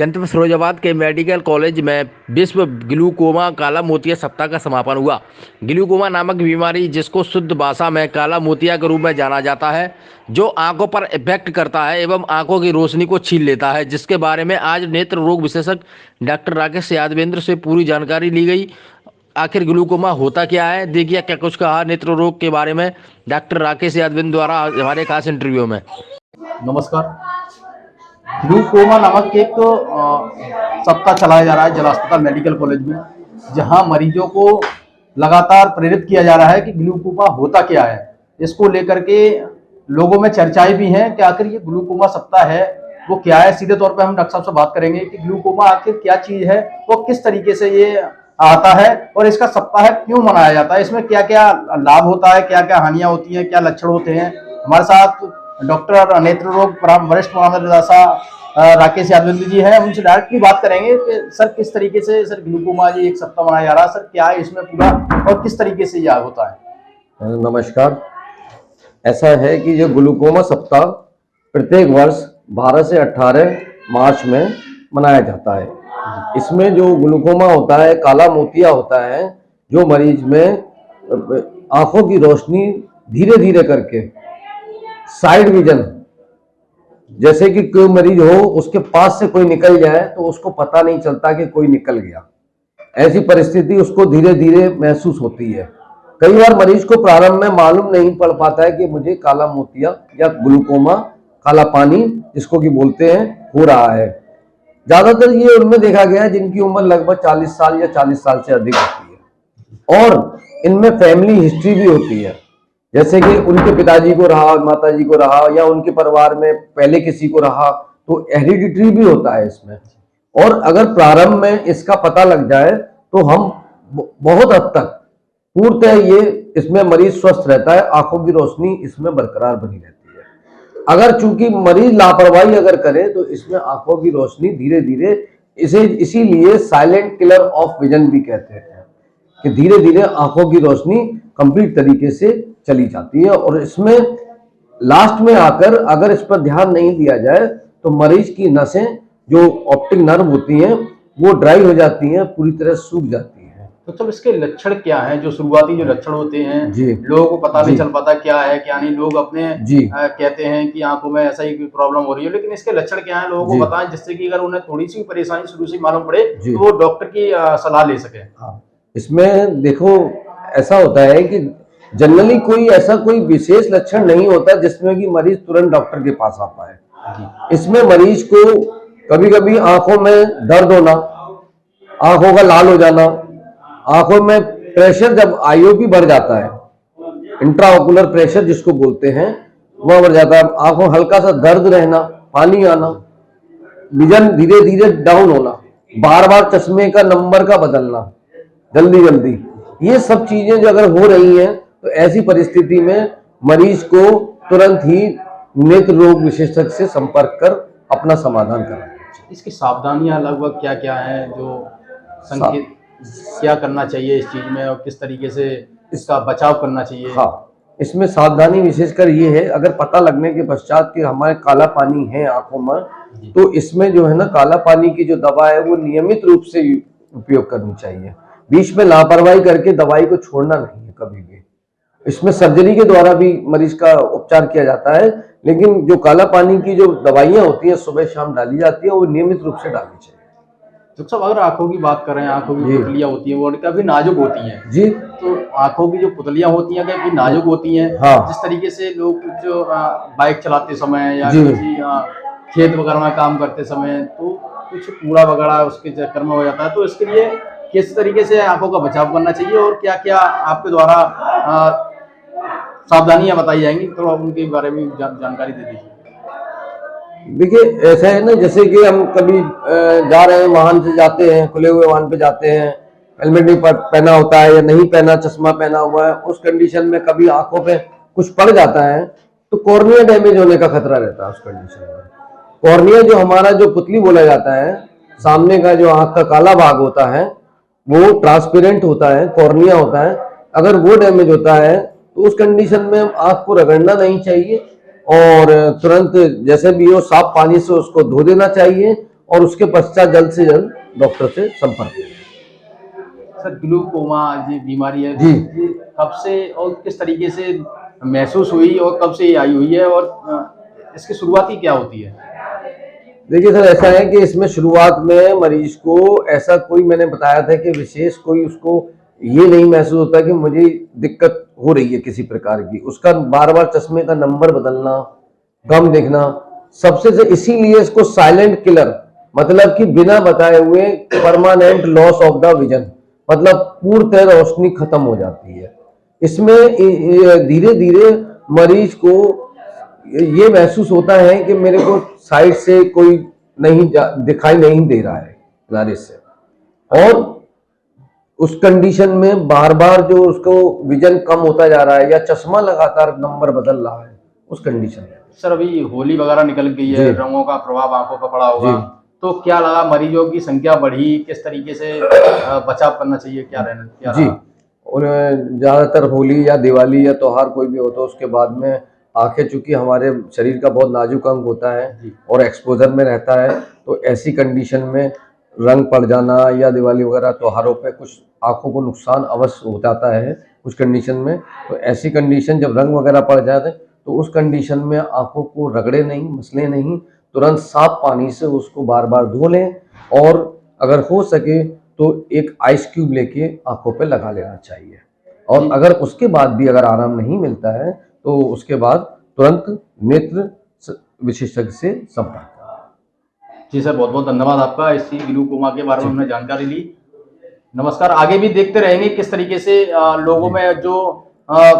जनपद फिरोजाबाद के medical college में विश्व ग्लूकोमा काला मोतिया सप्ताह का समापन हुआ। ग्लूकोमा नामक बीमारी, जिसको शुद्ध भाषा में काला मोतिया के रूप में जाना जाता है, जो आंखों पर इफेक्ट करता है एवं आंखों की रोशनी को छीन लेता है, जिसके बारे में आज नेत्र रोग विशेषज्ञ डॉक्टर राकेश यादवेंद्र से पूरी जानकारी ली गई। आखिर ग्लूकोमा होता क्या है, देखिए क्या कुछ कहा नेत्र रोग के बारे में डॉक्टर राकेश यादवेंद्र द्वारा हमारे खास इंटरव्यू में। नमस्कार। ग्लूकोमा नामक एक सप्ताह चलाया जा रहा है जिला अस्पताल मेडिकल कॉलेज में, जहां मरीजों को लगातार प्रेरित किया जा रहा है कि ग्लूकोमा होता क्या है। इसको लेकर के लोगों में चर्चाएं भी हैं कि आखिर ये ग्लूकोमा सप्ताह है वो क्या है। सीधे तौर पे हम डॉक्टर साहब से बात करेंगे कि ग्लूकोमा आखिर क्या चीज है, वो किस तरीके से ये आता है और इसका सप्ताह क्यों मनाया जाता है, इसमें क्या क्या लाभ होता है, क्या क्या हानियां होती हैं, क्या लक्षण होते हैं। हमारे साथ डॉक्टर नेत्र रोग वरिष्ठ परामर्शदाता राकेश यादवेंद्र जी हैं। उनसे डायरेक्टली बात करेंगे कि सर किस तरीके से सर ग्लूकोमा जी एक सप्ताह मनाया जा रहा है, सर क्या है इसमें पूरा और किस तरीके से यह होता है। नमस्कार। ऐसा है कि जो ग्लूकोमा सप्ताह प्रत्येक वर्ष 12 से 18 मार्च में मनाया जाता है। इसमें जो ग्लूकोमा होता है, काला मोतिया होता है, जो मरीज में आंखों की रोशनी धीरे धीरे करके साइड विजन, जैसे कि कोई मरीज हो उसके पास से कोई निकल जाए तो उसको पता नहीं चलता कि कोई निकल गया, ऐसी परिस्थिति उसको धीरे धीरे महसूस होती है। कई बार मरीज को प्रारंभ में मालूम नहीं पड़ पाता है कि मुझे काला मोतिया या ग्लूकोमा, काला पानी जिसको कि बोलते हैं, हो रहा है। ज्यादातर ये उनमें देखा गया है जिनकी उम्र लगभग 40 साल या 40 साल से अधिक होती है और इनमें फैमिली हिस्ट्री भी होती है, जैसे कि उनके पिताजी को रहा, माताजी को रहा या उनके परिवार में पहले किसी को रहा, तो हेरिडिटरी भी होता है इसमें। और अगर प्रारंभ में इसका पता लग जाए तो हम बहुत हद तक पूर्णतः ये इसमें मरीज स्वस्थ रहता है, आंखों की रोशनी इसमें बरकरार बनी रहती है। अगर चूंकि मरीज लापरवाही अगर करे तो इसमें आंखों की रोशनी धीरे धीरे, इसे इसीलिए साइलेंट किलर ऑफ विजन भी कहते हैं कि धीरे धीरे आंखों की रोशनी कंप्लीट तरीके से चली जाती है। और इसमें लास्ट में आकर अगर इस पर ध्यान नहीं दिया जाए तो मरीज की नसें, जो ऑप्टिक नर्व होती हैं, वो ड्राई हो जाती हैं, पूरी तरह सूख जाती हैं। तो सब इसके लक्षण क्या हैं, जो शुरुआती जो लक्षण होते हैं जी, लोगों को पता नहीं चल पाता क्या है क्या नहीं। लोग अपने कहते हैं कि आंखों में ऐसा ही कोई प्रॉब्लम हो रही है, लेकिन इसके लक्षण क्या है लोगों को बताएं, जिससे कि अगर उन्हें थोड़ी सी परेशानी शुरू से मालूम पड़े तो वो डॉक्टर की सलाह ले सके। हाँ, इसमें देखो ऐसा होता है कि जनरली कोई विशेष लक्षण नहीं होता जिसमें कि मरीज तुरंत डॉक्टर के पास आ पाए। इसमें मरीज को कभी कभी आंखों में दर्द होना, आंखों का लाल हो जाना, आंखों में प्रेशर, जब आईओपी बढ़ जाता है, इंट्राओकुलर प्रेशर जिसको बोलते हैं, वह बढ़ जाता है, आंखों हल्का सा दर्द रहना, पानी आना, विजन धीरे धीरे डाउन होना, बार बार चश्मे का नंबर का बदलना जल्दी जल्दी, ये सब चीजें जो अगर हो रही हैं तो ऐसी परिस्थिति में मरीज को तुरंत ही नेत्र रोग विशेषज्ञ से संपर्क कर अपना समाधान करना चाहिए। इसकी सावधानियां लगभग क्या क्या हैं, जो संकेत क्या करना चाहिए इस चीज में और किस तरीके से इसका बचाव करना चाहिए। हाँ, इसमें सावधानी विशेषकर ये है, अगर पता लगने के पश्चात कि हमारे काला पानी है आंखों में, तो इसमें जो है ना, काला पानी की जो दवा है वो नियमित रूप से उपयोग करनी चाहिए। बीच में लापरवाही करके दवाई को छोड़ना नहीं है कभी भी। इसमें सर्जरी के द्वारा भी मरीज का उपचार किया जाता है, लेकिन जो काला पानी की जो दवाइयां होती हैं सुबह शाम डाली जाती है, वो नियमित रूप से डालनी चाहिए। तो सब अगर आंखों की बात करें, आंखों की पुतलियां होती हैं वो काफी नाजुक होती हैं जी, तो आंखों की जो पुतलियां होती हैं काफी नाजुक होती हैं। हाँ। जिस तरीके से लोग जो बाइक चलाते समय या किसी खेत वगैरह में काम करते समय तो कुछ कूड़ा वगैरह उसके चक्कर में हो जाता है, तो इसके लिए किस तरीके से आंखों का बचाव करना चाहिए और क्या क्या आपके द्वारा सावधानियां बताई जाएंगी, तो आप उनके बारे में जानकारी दे दीजिए। देखिए ऐसा है ना, जैसे कि हम कभी जा रहे हैं, वाहन से जाते हैं, खुले हुए वाहन पे जाते हैं, हेलमेट नहीं पहना होता है या नहीं पहना, चश्मा पहना हुआ है, उस कंडीशन में कभी आंखों पे कुछ पड़ जाता है तो कॉर्निया डैमेज होने का खतरा रहता है। उस कंडीशन में कॉर्निया, जो हमारा जो पुतली बोला जाता है, सामने का जो आंख का काला भाग होता है वो ट्रांसपेरेंट होता है, कॉर्निया होता है। अगर वो डैमेज होता है तो उस कंडीशन में आंख को रगड़ना नहीं चाहिए और तुरंत जैसे भी हो साफ पानी से उसको धो देना चाहिए और उसके पश्चात जल्द से जल्द डॉक्टर से संपर्क करें। सर ग्लूकोमा ये बीमारी है, जी। ये कब से और किस तरीके से महसूस हुई और कब से ये आई हुई है, और इसकी शुरुआती क्या होती है? देखिए सर, ऐसा है कि इसमें शुरुआत में मरीज को ऐसा कोई, मैंने बताया था कि विशेष कोई उसको ये नहीं महसूस होता कि मुझे दिक्कत हो रही है किसी प्रकार की। उसका बार बार चश्मे का नंबर बदलना, कम देखना, सबसे से इसीलिए इसको साइलेंट किलर, मतलब कि बिना बताए हुए permanent loss of the vision, मतलब पूर्णतः रोशनी खत्म हो जाती है। इसमें धीरे धीरे मरीज को ये महसूस होता है कि मेरे को साइड से कोई दिखाई नहीं दे रहा है नारे से, और उस कंडीशन में बार बार जो उसको विजन कम होता जा रहा है या चश्मा लगातार नंबर बदल रहा है, उस कंडीशन में। सर अभी होली वगैरह निकल गई है, जी। रंगों का प्रभाव आंखों पर पड़ा होगा, जी। तो क्या लगा मरीजों की संख्या बढ़ी, किस तरीके से बचाव करना चाहिए, क्या जी, रहा? और ज़्यादातर होली या दिवाली या त्योहार कोई भी होता है, उसके बाद में आंखें, चूंकि हमारे शरीर का बहुत नाजुक अंग होता है जी। और एक्सपोजर में रहता है, तो ऐसी कंडीशन में रंग पड़ जाना या दिवाली वगैरह त्योहारों पे कुछ आंखों को नुकसान अवश्य हो जाता है कुछ कंडीशन में। तो ऐसी कंडीशन जब रंग वगैरह पड़ जाते हैं, तो उस कंडीशन में आंखों को रगड़े नहीं, मसले नहीं, तुरंत साफ पानी से उसको बार बार धो लें, और अगर हो सके तो एक आइस क्यूब लेके आंखों पे लगा लेना चाहिए। और अगर उसके बाद भी अगर आराम नहीं मिलता है, तो उसके बाद तुरंत नेत्र विशेषज्ञ से संपर्क करें। जी सर, बहुत बहुत धन्यवाद आपका, इसी ग्लूकोमा के बारे में हमने जानकारी ली। नमस्कार, आगे भी देखते रहेंगे किस तरीके से लोगों में जो